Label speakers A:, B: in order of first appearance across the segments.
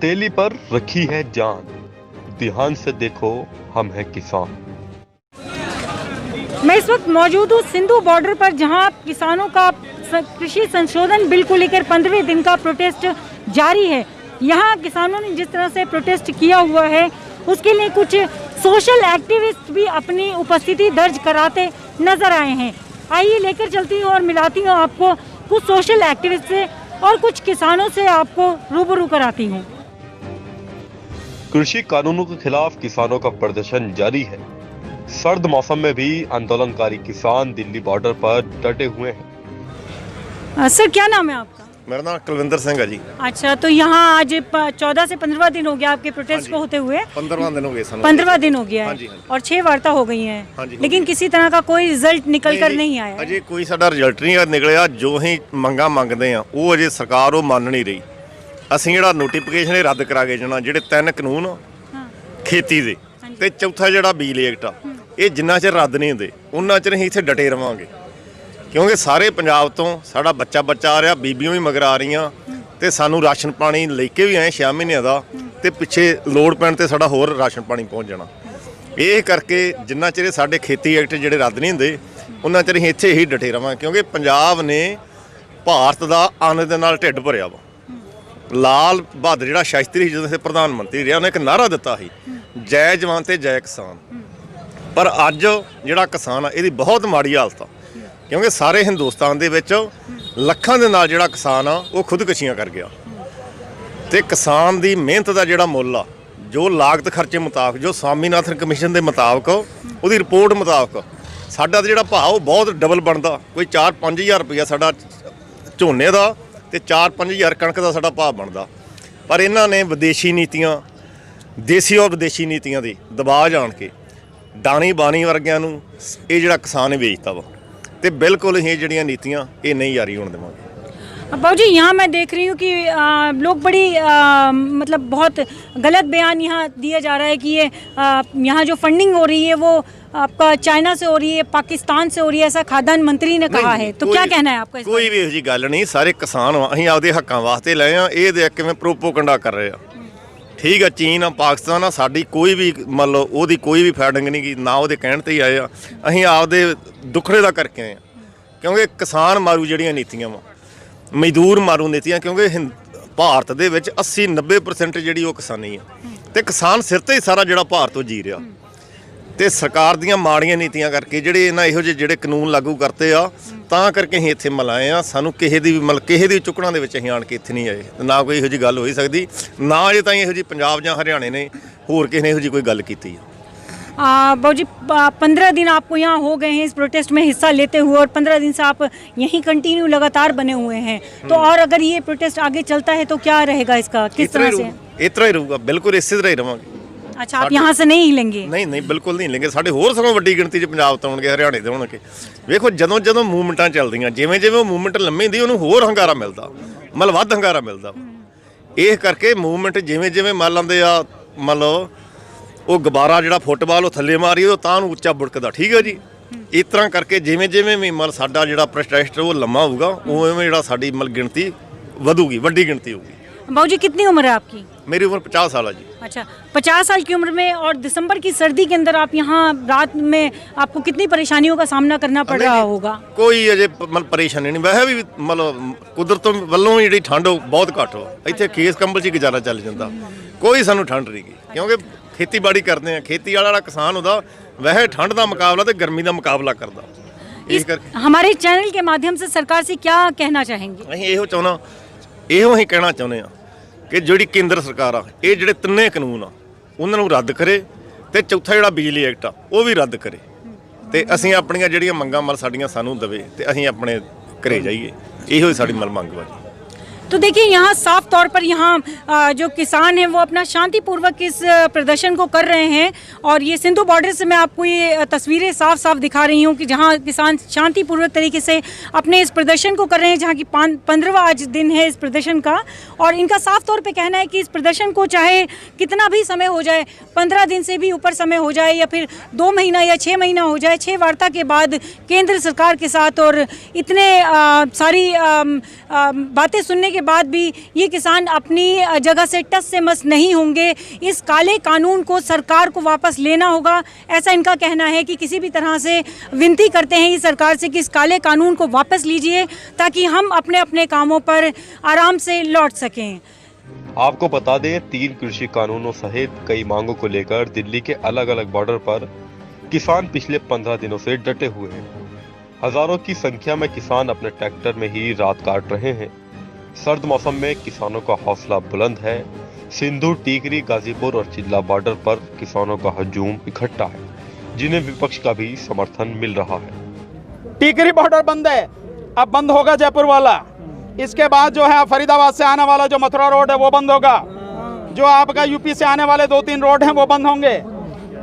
A: हथेली पर रखी है जान, ध्यान से देखो हम हैं किसान।
B: मैं इस वक्त मौजूद हूँ सिंधु बॉर्डर पर, जहाँ किसानों का कृषि संशोधन बिल को लेकर 15वें दिन का प्रोटेस्ट जारी है। यहाँ किसानों ने जिस तरह से प्रोटेस्ट किया हुआ है, उसके लिए कुछ सोशल एक्टिविस्ट भी अपनी उपस्थिति दर्ज कराते नजर आए हैं। आइए लेकर चलती हूँ और मिलाती हूँ आपको कुछ सोशल एक्टिविस्ट से और कुछ किसानों से, आपको रूबरू कराती हूँ।
A: कृषि कानूनों के खिलाफ किसानों का प्रदर्शन जारी है। सर्द मौसम में भी आंदोलनकारी किसान दिल्ली बॉर्डर पर डटे हुए हैं।
B: सर, क्या नाम है आपका?
C: मेरा नाम कुलविंदर सिंह है जी।
B: अच्छा, तो यहाँ आज 14 से 15वां दिन हो गया आपके प्रोटेस्ट को होते हुए?
C: 15वां दिन हो गया।
B: 15वां दिन हो गया है।
C: हाँ जी।
B: और 6 वार्ता हो गई हैं।
C: हाँ जी।
B: लेकिन किसी तरह का कोई रिजल्ट निकल कर नहीं आया।
C: अजੇ ਕੋਈ ਸਾਡਾ ਰਿਜ਼ਲਟ ਨਹੀਂ ਨਿਕਲਿਆ। ਜੋ ਅਸੀਂ ਮੰਗਾਂ ਮੰਗਦੇ ਆ ਉਹ ਅਜੇ ਸਰਕਾਰ ਉਹ ਮੰਨ ਨਹੀਂ ਰਹੀ। ਅਸੀਂ ਜਿਹੜਾ ਨੋਟੀਫਿਕੇਸ਼ਨ ਇਹ ਰੱਦ ਕਰਾ ਕੇ ਜਾਣਾ, ਜਿਹੜੇ 3 ਕਾਨੂੰਨ ਖੇਤੀ ਦੇ ਤੇ ਚੌਥਾ ਜਿਹੜਾ ਬਿਜਲੀ ਐਕਟ ਆ, ਇਹ ਜਿੰਨਾ ਚਿਰ ਰੱਦ ਨਹੀਂ ਹੁੰਦੇ ਉਹਨਾਂ ਚਿਰ ਅਸੀਂ ਇੱਥੇ ਡਟੇ ਰਵਾਂਗੇ। ਕਿਉਂਕਿ ਸਾਰੇ ਪੰਜਾਬ ਤੋਂ ਸਾਡਾ ਬੱਚਾ ਆ ਰਿਹਾ, ਬੀਬੀਆਂ ਵੀ ਮਗਰ ਆ ਰਹੀਆਂ ਤੇ ਸਾਨੂੰ ਰਾਸ਼ਨ ਪਾਣੀ ਲੈ ਕੇ ਵੀ ਆਏ 6 ਮਹੀਨਿਆਂ ਦਾ, ਤੇ ਪਿੱਛੇ ਲੋੜ ਪੈਣ ਤੇ ਸਾਡਾ ਹੋਰ ਰਾਸ਼ਨ ਪਾਣੀ ਪਹੁੰਚ ਜਾਣਾ। ਇਹ ਕਰਕੇ ਜਿੰਨਾ ਚਿਰ ਸਾਡੇ ਖੇਤੀ ਐਕਟ ਜਿਹੜੇ ਰੱਦ ਨਹੀਂ ਹੁੰਦੇ ਉਹਨਾਂ ਚਿਰ ਅਸੀਂ ਇੱਥੇ ਹੀ ਡਟੇ ਰਵਾਂਗੇ। ਕਿਉਂਕਿ ਪੰਜਾਬ ਨੇ ਭਾਰਤ ਦਾ ਅੰਨ ਦੇ ਨਾਲ ਢਿੱਡ ਭਰਿਆ ਵਾ। ਲਾਲ ਬਹਾਦਰ ਜਿਹੜਾ ਸ਼ਾਸਤਰੀ ਜਦੋਂ ਸੇ ਪ੍ਰਧਾਨ ਮੰਤਰੀ ਰਿਹਾ, ਉਹਨੇ ਇੱਕ ਨਾਅਰਾ ਦਿੱਤਾ ਸੀ, ਜੈ ਜਵਾਨ ਤੇ ਜੈ ਕਿਸਾਨ। ਪਰ ਅੱਜ ਜਿਹੜਾ ਕਿਸਾਨ ਆ ਇਹਦੀ ਬਹੁਤ ਮਾੜੀ ਹਾਲਤ ਆ। ਕਿਉਂਕਿ ਸਾਰੇ ਹਿੰਦੁਸਤਾਨ ਦੇ ਵਿੱਚ ਲੱਖਾਂ ਦੇ ਨਾਲ ਜਿਹੜਾ ਕਿਸਾਨ ਆ ਉਹ ਖੁਦਕੁਸ਼ੀਆਂ ਕਰ ਗਿਆ। ਤੇ ਕਿਸਾਨ ਦੀ ਮਿਹਨਤ ਦਾ ਜਿਹੜਾ ਮੁੱਲ ਆ, ਜੋ ਲਾਗਤ ਖਰਚੇ ਮੁਤਾਬਕ, ਜੋ ਸਵਾਮੀਨਾਥਨ ਕਮਿਸ਼ਨ ਦੇ ਮੁਤਾਬਕ, ਉਹਦੀ ਰਿਪੋਰਟ ਮੁਤਾਬਕ ਸਾਡਾ ਜਿਹੜਾ ਭਾਅ ਉਹ ਬਹੁਤ ਡਬਲ ਬਣਦਾ। ਕੋਈ 4-5 ਹਜ਼ਾਰ ਰੁਪਈਆ ਸਾਡਾ ਝੋਨੇ ਦਾ ਤੇ 4-5 ਹਜ਼ਾਰ ਕਣਕ ਦਾ ਸਾਡਾ ਭਾਅ ਬਣਦਾ। ਪਰ ਇਹਨਾਂ ਨੇ ਵਿਦੇਸ਼ੀ ਨੀਤੀਆਂ, ਦੇਸੀ ਔਰ ਵਿਦੇਸ਼ੀ ਨੀਤੀਆਂ ਦੇ ਦਬਾਅ ਜਾਣ ਕੇ ਦਾਣੀ ਬਾਣੀ ਵਰਗਿਆਂ ਨੂੰ ਇਹ ਜਿਹੜਾ ਕਿਸਾਨ ਨੇ ਵੇਚਤਾ ਵਾ। ਤੇ ਬਿਲਕੁਲ ਇਹ ਜਿਹੜੀਆਂ ਨੀਤੀਆਂ ਇਹ नहीं जारी होने देंगे।
B: बाबू जी, यहाँ मैं देख रही हूँ कि लोग बड़ी मतलब बहुत गलत बयान यहाँ दिया जा रहा है कि ये यहाँ जो फंडिंग हो रही है वो आपका चाइना से हो रही है, पाकिस्तान से हो रही है, ऐसा खाद्यान्न मंत्री ने कहा है। तो क्या कहना है आपका?
C: कोई भी ऐसी गल नहीं, सारे किसान असीं आपदे हक्कां वास्ते लए आ। ये देख किवें प्रोपोगंडा कर रहे आ। ठीक है, चीन आ, पाकिस्तान आ, साडी कोई भी मतलब ਉਹਦੀ ਕੋਈ ਵੀ ਫਾਈਟਿੰਗ ਨਹੀਂ ਕੀ, ਨਾ ਉਹਦੇ ਕਹਿਣ ਤੇ ਹੀ ਆਏ ਆ। ਅਸੀਂ ਆਪਦੇ ਦੁੱਖੜੇ ਦਾ ਕਰਕੇ ਆਏ ਆ। ਕਿਉਂਕਿ ਕਿਸਾਨ ਮਾਰੂ ਜਿਹੜੀਆਂ ਨੀਤੀਆਂ ਵਾ, ਮਜ਼ਦੂਰ ਮਾਰੂ ਨੀਤੀਆਂ। ਕਿਉਂਕਿ ਭਾਰਤ ਦੇ ਵਿੱਚ 80-90% ਜਿਹੜੀ ਉਹ ਕਿਸਾਨੀ ਆ, ਤੇ ਕਿਸਾਨ ਸਿਰ ਤੇ ਹੀ ਸਾਰਾ ਜਿਹੜਾ ਭਾਰਤ ਉਹ ਜੀ ਰਿਹਾ। ਤੇ ਸਰਕਾਰ ਦੀਆਂ ਮਾੜੀਆਂ ਨੀਤੀਆਂ ਕਰਕੇ ਜਿਹੜੇ ਇਹਨਾਂ ਇਹੋ ਜਿਹੇ ਜਿਹੜੇ ਕਾਨੂੰਨ ਲਾਗੂ ਕਰਤੇ ਆ, ਤਾਂ ਕਰਕੇ ਅਸੀਂ ਇੱਥੇ ਮਲਾਏ ਆ। ਸਾਨੂੰ ਕਿਸੇ ਦੀ ਵੀ ਮਤਲਬ ਕਿਸੇ ਦੀ ਚੁੱਕਣਾ ਦੇ ਵਿੱਚ ਅਸੀਂ ਆਣ ਕੇ ਇੱਥੇ ਨਹੀਂ ਆਏ। ਨਾ ਕੋਈ ਇਹੋ ਜਿਹੀ ਗੱਲ ਹੋਈ ਸਕਦੀ, ਨਾ ਅਜੇ ਤਾਈਂ ਇਹੋ ਜਿਹੀ ਪੰਜਾਬ ਜਾਂ ਹਰਿਆਣੇ ਨੇ ਹੋਰ ਕਿਸੇ ਨੇ ਇਹੋ ਜਿਹੀ ਕੋਈ ਗੱਲ ਕੀਤੀ ਆ।
B: बाबू जी, 15 दिन आपको यहाँ हो गए हैं इस प्रोटेस्ट में हिस्सा लेते हुए, और 15 दिन से आप यहीं कंटिन्यू लगातार बने हुए हैं। तो और अगर ये प्रोटेस्ट आगे चलता है तो क्या रहेगा इसका, किस तरह से?
C: इतना ही रहूगा, बिल्कुल इसी तरह ही रहांगे।
B: अच्छा, आप यहाँ से नहीं हिलेंगे?
C: नहीं, बिल्कुल नहीं हिलेंगे। ਸਾਡੇ ਹੋਰ ਸਗੋਂ ਵੱਡੀ ਗਿਣਤੀ 'ਚ ਪੰਜਾਬ ਤੋਂ ਆਉਣਗੇ, ਹਰਿਆਣੇ ਦੇ ਹੋਣਗੇ। ਵੇਖੋ, ਜਦੋਂ ਮੂਵਮੈਂਟਾਂ ਚੱਲਦੀਆਂ, ਜਿਵੇਂ ਉਹ ਮੂਵਮੈਂਟ ਲੰਮੀ ਹੁੰਦੀ, ਉਹਨੂੰ ਹੋਰ ਹੰਗਾਰਾ ਮਿਲਦਾ, ਮਤਲਬ ਵੱਧ ਹੰਗਾਰਾ ਮਿਲਦਾ। ਇਹ ਕਰਕੇ ਮੂਵਮੈਂਟ ਜਿਵੇਂ ਮੰਨ ਲੈਂਦੇ ਆ, ਮਤਲਬ ਉਹ ਗੁਬਾਰਾ ਜਿਹੜਾ ਫੁੱਟਬਾਲ ਉਹ ਥੱਲੇ ਮਾਰੀ ਉਹ ਤਾਂ ਨੂੰ ਉੱਚਾ ਬੁੜਕਦਾ। ਠੀਕ ਹੈ ਜੀ, ਇਸ ਤਰ੍ਹਾਂ ਕਰਕੇ ਜਿਵੇਂ ਵੀ ਮਤਲਬ ਸਾਡਾ ਜਿਹੜਾ ਪ੍ਰੋਟੈਸਟ ਉਹ ਲੰਮਾ ਹੋਊਗਾ, ਉਵੇਂ ਜਿਹੜਾ ਸਾਡੀ ਮਤਲਬ ਗਿਣਤੀ ਵਧੂਗੀ, ਵੱਡੀ ਗਿਣਤੀ ਹੋਊਗੀ।
B: बाबू जी, कितनी उम्र है आपकी?
C: मेरी उम्र 50 साल है जी।
B: अच्छा, 50 साल की उम्र में और दिसंबर की सर्दी के अंदर आप यहाँ रात में आपको कितनी परेशानियों का सामना करना पड़ रहा होगा?
C: कोई अजे मतलब परेशानी नहीं, वैसे भी मतलब कुदरत ਵੱਲੋਂ ਜਿਹੜੀ ਠੰਡ ਬਹੁਤ ਘੱਟ ਵਾ। ਇੱਥੇ ਖੇਸ ਕੰਬਲ 'ਚ ਗੁਜ਼ਾਰਾ ਚੱਲ ਜਾਂਦਾ, ਕੋਈ ਸਾਨੂੰ ਠੰਡ ਨਹੀਂ ਗੀ। ਕਿਉਂਕਿ ਖੇਤੀਬਾੜੀ ਕਰਦੇ ਆ, ਖੇਤੀ ਵਾਲਾ ਕਿਸਾਨ ਉਹਦਾ ਵੈਸੇ ਠੰਡ ਦਾ ਮੁਕਾਬਲਾ ਤੇ ਗਰਮੀ ਦਾ ਮੁਕਾਬਲਾ ਕਰਦਾ। ਇਸ ਕਰਕੇ
B: हमारे चैनल के माध्यम से सरकार से क्या कहना चाहेंगे?
C: ਅਸੀਂ ਇਹੋ ਅਸੀਂ ਕਹਿਣਾ ਚਾਹੁੰਦੇ ਆ ਕਿ ਜਿਹੜੀ ਕੇਂਦਰ ਸਰਕਾਰ ਆ, ਇਹ ਜਿਹੜੇ 3 ਕਾਨੂੰਨ ਆ ਉਹਨਾਂ ਨੂੰ ਰੱਦ ਕਰੇ, ਤੇ ਚੌਥਾ ਜਿਹੜਾ ਬਿਜਲੀ ਐਕਟ ਆ ਉਹ ਵੀ ਰੱਦ ਕਰੇ, ਤੇ ਅਸੀਂ ਆਪਣੀਆਂ ਜਿਹੜੀਆਂ ਮੰਗਾਂ ਮਲ ਸਾਡੀਆਂ ਸਾਨੂੰ ਦੇਵੇ, ਤੇ ਅਸੀਂ ਆਪਣੇ ਘਰੇ ਜਾਈਏ। ਇਹੋ ਹੀ ਸਾਡੀ ਮੰਗ ਵਾ ਜੀ।
B: तो देखिए, यहाँ साफ तौर पर यहाँ जो किसान हैं वो अपना शांतिपूर्वक इस प्रदर्शन को कर रहे हैं। और ये सिंधु बॉर्डर से मैं आपको ये तस्वीरें साफ दिखा रही हूँ कि जहाँ किसान शांतिपूर्वक तरीके से अपने इस प्रदर्शन को कर रहे हैं, जहाँ की 15वां आज दिन है इस प्रदर्शन का। और इनका साफ तौर पे कहना है कि इस प्रदर्शन को चाहे कितना भी समय हो जाए, 15 दिन से भी ऊपर समय हो जाए, या फिर 2 महीना या 6 महीना हो जाए, 6 वार्ता के बाद केंद्र सरकार के साथ और इतने सारी बातें सुनने के बाद भी ये किसान अपनी जगह से टस से मस नहीं होंगे। इस काले कानून को सरकार को वापस लेना होगा, ऐसा इनका कहना है कि किसी भी तरह से विनती करते हैं इस सरकार से कि इस काले कानून को वापस लीजिए ताकि हम अपने अपने कामों पर आराम से लौट सकें।
A: आपको बता दें, 3 कृषि कानूनों सहित कई मांगों को लेकर दिल्ली के अलग अलग बॉर्डर पर किसान पिछले 15 दिनों से डटे हुए हैं। हजारों की संख्या में किसान अपने ट्रैक्टर में ही रात काट रहे हैं। सर्द मौसम में किसानों का हौसला बुलंद है। सिंधु, टीकरी, गाजीपुर और चिल्ला बॉर्डर पर किसानों का हजूम इकट्ठा है, जिन्हें विपक्ष का भी समर्थन मिल रहा है।
D: टीकरी बॉर्डर बंद है, अब बंद होगा जयपुर वाला। इसके बाद जो है फरीदाबाद से आने वाला जो मथुरा रोड है वो बंद होगा। जो आपका यूपी से आने वाले 2-3 रोड हैं वो बंद होंगे।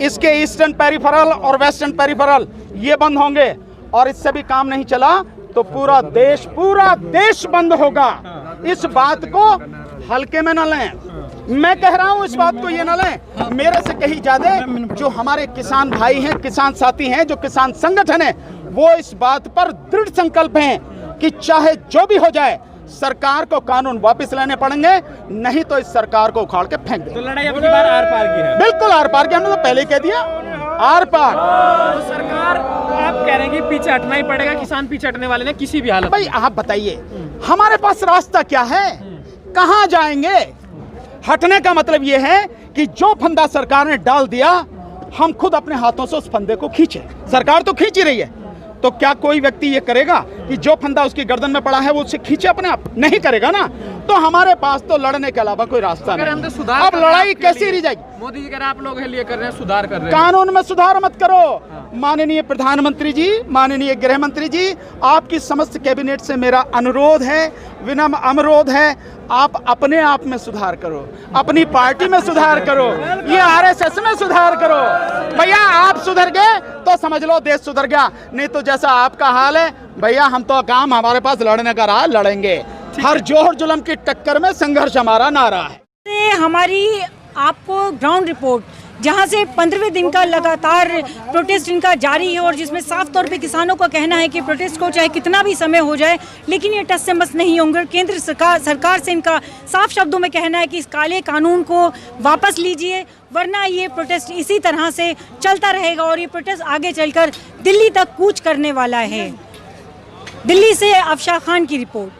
D: इसके ईस्टर्न पेरिफेरल और वेस्टर्न पेरिफेरल ये बंद होंगे। और इससे भी काम नहीं चला तो पूरा देश बंद होगा। इस बात को हल्के में न लें। मैं कह रहा हूं इस बात को ये न लें। मेरे से कहीं ज्यादा जो हमारे किसान भाई हैं, किसान साथी हैं, जो किसान संगठन है, वो इस बात पर दृढ़ संकल्प हैं कि चाहे जो भी हो जाए सरकार को कानून वापस लेने पड़ेंगे, नहीं तो इस सरकार को उखाड़ के फेंक देंगे।
E: तो लड़ाई अब की बार आर पार की है।
D: बिल्कुल आर पार की, हमने तो पहले कह दिया आर पार।
E: तो सरकार आप कह रहे हैं कि पीछे हटना ही पड़ेगा, किसान पीछे हटने वाले ने किसी भी हालत।
D: भाई आप बताइए हमारे पास रास्ता क्या है, कहां जाएंगे? हटने का मतलब यह है कि जो फंदा सरकार ने डाल दिया हम खुद अपने हाथों से उस फंदे को खींचे। सरकार तो खींच ही रही है, तो क्या कोई व्यक्ति ये करेगा कि जो फंदा उसकी गर्दन में पड़ा है वो उसे खींचे अपने आप? नहीं करेगा ना। तो हमारे पास तो लड़ने के अलावा कोई रास्ता नहीं।
E: तो सुधार
D: अब लड़ाई कैसी रह जाएगी?
E: मोदी जी कह रहे हैं आप लोग लिए कर रहे हैं, सुधार कर रहे हैं।
D: कानून में सुधार मत करो। माननीय प्रधानमंत्री जी, माननीय गृह मंत्री जी, आपकी समस्त कैबिनेट से मेरा अनुरोध है, विनम्र अनुरोध है, आप अपने आप में सुधार करो, अपनी पार्टी में सुधार करो, ये आरएसएस में सुधार करो। भैया आप सुधर गए तो समझ लो देश सुधर गया, नहीं तो जैसा आपका हाल है भैया, हम तो काम हमारे पास लड़ने का रहा, लड़ेंगे। हर जोहर जुल्म की टक्कर में संघर्ष हमारा नारा है।
B: हमारी आपको ग्राउंड रिपोर्ट, जहां से 15वें दिन का लगातार प्रोटेस्ट इनका जारी है और जिसमें साफ तौर पे किसानों का कहना है कि प्रोटेस्ट को चाहे कितना भी समय हो जाए लेकिन ये टस से मस नहीं होंगे। केंद्र सरकार से इनका साफ शब्दों में कहना है कि इस काले कानून को वापस लीजिए, वरना ये प्रोटेस्ट इसी तरह से चलता रहेगा और ये प्रोटेस्ट आगे चलकर दिल्ली तक कूच करने वाला है। दिल्ली से अफशार खान की रिपोर्ट।